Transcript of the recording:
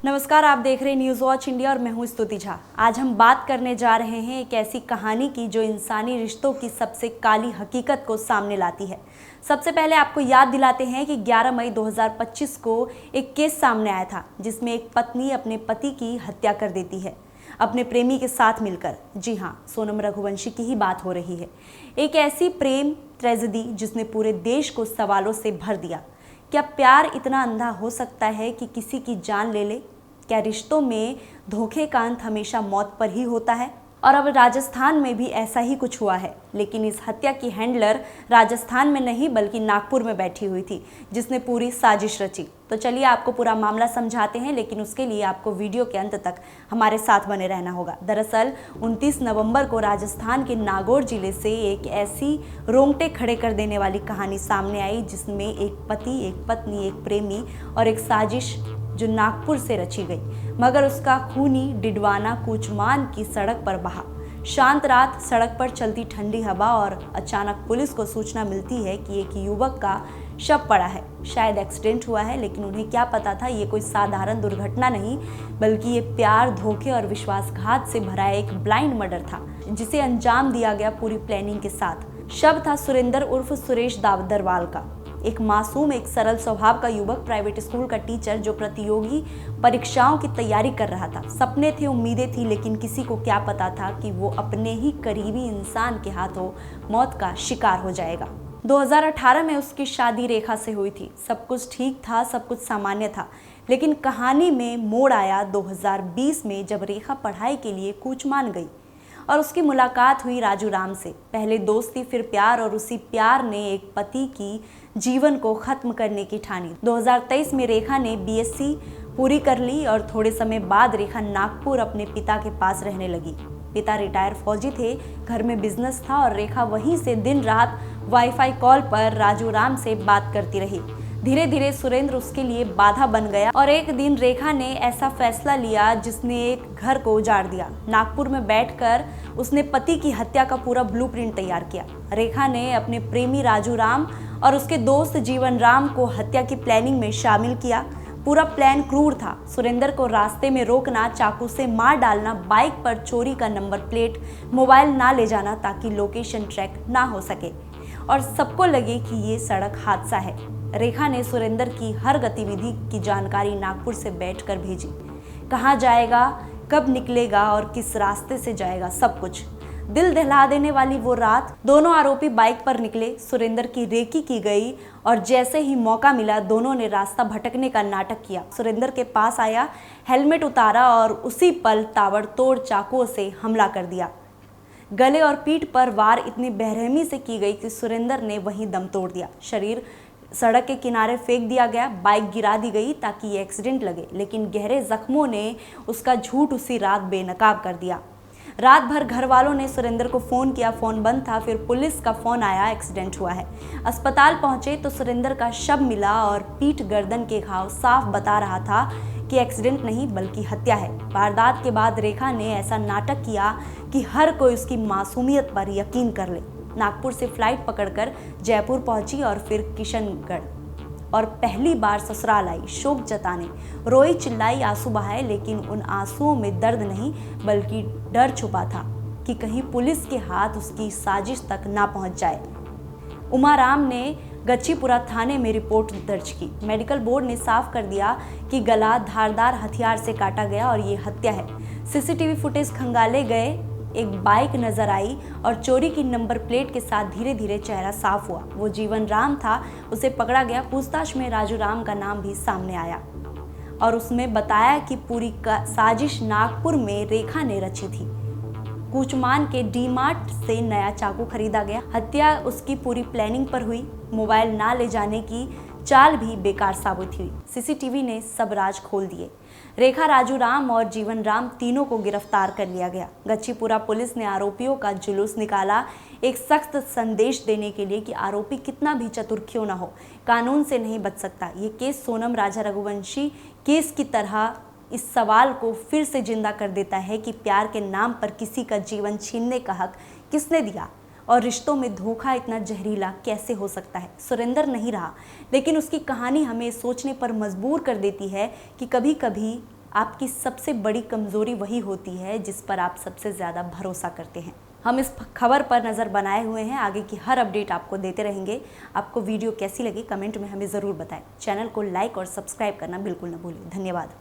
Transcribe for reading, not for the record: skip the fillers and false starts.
नमस्कार, आप देख रहे हैं न्यूज़ वॉच इंडिया और मैं हूं स्तुति झा। आज हम बात करने जा रहे हैं एक ऐसी कहानी की जो इंसानी रिश्तों की सबसे काली हकीकत को सामने लाती है। सबसे पहले आपको याद दिलाते हैं कि 11 मई 2025 को एक केस सामने आया था जिसमें एक पत्नी अपने पति की हत्या कर देती है अपने प्रेमी के साथ मिलकर। जी हाँ, सोनम रघुवंशी की ही बात हो रही है। एक ऐसी प्रेम ट्रेजेडी जिसने पूरे देश को सवालों से भर दिया। क्या प्यार इतना अंधा हो सकता है कि किसी की जान ले ले? क्या रिश्तों में धोखे का अंत हमेशा मौत पर ही होता है? और अब राजस्थान में भी ऐसा ही कुछ हुआ है, लेकिन इस हत्या की हैंडलर राजस्थान में नहीं बल्कि नागपुर में बैठी हुई थी जिसने पूरी साजिश रची। तो चलिए आपको पूरा मामला समझाते हैं, लेकिन उसके लिए आपको वीडियो के अंत तक हमारे साथ बने रहना होगा। दरअसल 29 नवंबर को राजस्थान के नागौर जिले से एक ऐसी रोंगटे खड़े कर देने वाली कहानी सामने आई जिसमें एक पति, एक पत्नी, एक प्रेमी और एक साजिश जो नागपुर से रची गई, मगर उसका खूनी डिडवाना कूचमान की सड़क पर बहा। शांत रात, सड़क पर चलती ठंडी हवा और अचानक पुलिस को सूचना मिलती है कि एक युवक का शव पड़ा है। शायद एक्सीडेंट हुआ है, लेकिन उन्हें क्या पता था ये कोई साधारण दुर्घटना नहीं बल्कि ये प्यार, धोखे और विश्वासघात से भरा एक ब्लाइंड मर्डर था जिसे अंजाम दिया गया पूरी प्लानिंग के साथ। शव था सुरेंद्र उर्फ सुरेश दरवाल का, एक मासूम, एक सरल स्वभाव का युवक, प्राइवेट स्कूल का टीचर जो प्रतियोगी परीक्षाओं की तैयारी कर रहा था। सपने थे, उम्मीदें थी, लेकिन किसी को क्या पता था कि वो अपने ही करीबी इंसान के हाथों मौत का शिकार हो जाएगा। 2018 में उसकी शादी रेखा से हुई थी। सब कुछ ठीक था, सब कुछ सामान्य था, लेकिन कहानी में मोड़ आया 2020 में जब रेखा पढ़ाई के लिए कूच मान गई और उसकी मुलाकात हुई राजू राम से। पहले दोस्ती, फिर प्यार, और उसी प्यार ने एक पति की जीवन को खत्म करने की ठानी। 2023 में रेखा ने बीएससी पूरी कर ली और थोड़े समय बाद रेखा नागपुर अपने पिता के पास रहने लगी। पिता रिटायर फौजी थे, घर में बिजनेस था और रेखा वहीं से दिन रात वाईफाई कॉल पर राजू राम से बात करती रही। धीरे धीरे सुरेंद्र उसके लिए बाधा बन गया और एक दिन रेखा ने ऐसा फैसला लिया जिसने एक घर को उजाड़ दिया। नागपुर में बैठकर उसने पति की हत्या का पूरा ब्लूप्रिंट तैयार किया। रेखा ने अपने प्रेमी राजू राम और उसके दोस्त जीवन राम को हत्या की प्लानिंग में शामिल किया। पूरा प्लान क्रूर था। सुरेंद्र को रास्ते में रोकना, चाकू से मार डालना, बाइक पर चोरी का नंबर प्लेट, मोबाइल ना ले जाना ताकि लोकेशन ट्रैक ना हो सके और सबको लगे कि ये सड़क हादसा है। रेखा ने सुरेंद्र की हर गतिविधि की जानकारी नागपुर से बैठकर भेजी। कहाँ जाएगा, कब निकलेगा और किस रास्ते से जाएगा, सब कुछ। दिल दहला देने वाली वो रात, दोनों आरोपी बाइक पर निकले। सुरेंद्र की रेकी की गई और जैसे ही मौका मिला दोनों ने रास्ता भटकने का नाटक किया। सुरेंद्र के पास आया, हेलमेट उतारा और उसी पल ताबड़तोड़ चाकुओं से हमला कर दिया। गले और पीठ पर वार इतनी बेरहमी से की गई कि सुरेंद्र ने वहीं दम तोड़ दिया। शरीर सड़क के किनारे फेंक दिया गया, बाइक गिरा दी गई ताकि ये एक्सीडेंट लगे, लेकिन गहरे जख्मों ने उसका झूठ उसी रात बेनकाब कर दिया। रात भर घर वालों ने सुरेंद्र को फ़ोन किया, फ़ोन बंद था। फिर पुलिस का फ़ोन आया, एक्सीडेंट हुआ है। अस्पताल पहुंचे तो सुरेंद्र का शव मिला और पीठ, गर्दन के घाव साफ बता रहा था कि एक्सीडेंट नहीं बल्कि हत्या है। वारदात के बाद रेखा ने ऐसा नाटक किया कि हर कोई उसकी मासूमियत पर यकीन कर ले। नागपुर से फ्लाइट पकड़कर जयपुर पहुंची और फिर किशनगढ़, और पहली बार ससुराल आई शोक जताने। रोई, चिल्लाई, आंसू बहाए, लेकिन उन आंसुओं में दर्द नहीं बल्कि डर छुपा था कि कहीं पुलिस के हाथ उसकी साजिश तक ना पहुंच जाए। उमाराम ने गच्चीपुरा थाने में रिपोर्ट दर्ज की। मेडिकल बोर्ड ने साफ कर दिया कि गला धारदार हथियार से काटा गया और ये हत्या है। सीसीटीवी फुटेज खंगाले गए, एक बाइक नजर आई और चोरी की नंबर प्लेट के साथ धीरे धीरे चेहरा साफ हुआ। वो जीवन राम था, उसे पकड़ा गया। पूछताछ में राजू राम का नाम भी सामने आया और उसमें बताया कि पूरी साजिश नागपुर में रेखा ने रची थी। कूचमान के डीमार्ट से नया चाकू खरीदा गया। हत्या उसकी पूरी प्लानिंग पर हुई। मोबाइल ना ले जाने की चाल भी बेकार साबित हुई। सीसीटीवी ने सब राज खोल दिए। रेखा, राजू राम और जीवन राम तीनों को गिरफ्तार कर लिया गया। गच्चीपुरा पुलिस ने आरोपियों का जुलूस निकाला, एक सख्त संदेश देने के लिए कि आरोपी कितना भी चतुर क्यों ना हो, कानून से नहीं बच सकता। ये केस सोनम रघुवंशी केस की तरह इस सवाल को फिर से जिंदा कर देता है कि प्यार के नाम पर किसी का जीवन छीनने का हक किसने दिया और रिश्तों में धोखा इतना जहरीला कैसे हो सकता है। सुरेंद्र नहीं रहा, लेकिन उसकी कहानी हमें सोचने पर मजबूर कर देती है कि कभी कभी आपकी सबसे बड़ी कमज़ोरी वही होती है जिस पर आप सबसे ज़्यादा भरोसा करते हैं। हम इस खबर पर नज़र बनाए हुए हैं, आगे की हर अपडेट आपको देते रहेंगे। आपको वीडियो कैसी लगी कमेंट में हमें ज़रूर बताएं। चैनल को लाइक और सब्सक्राइब करना बिल्कुल न भूलें। धन्यवाद।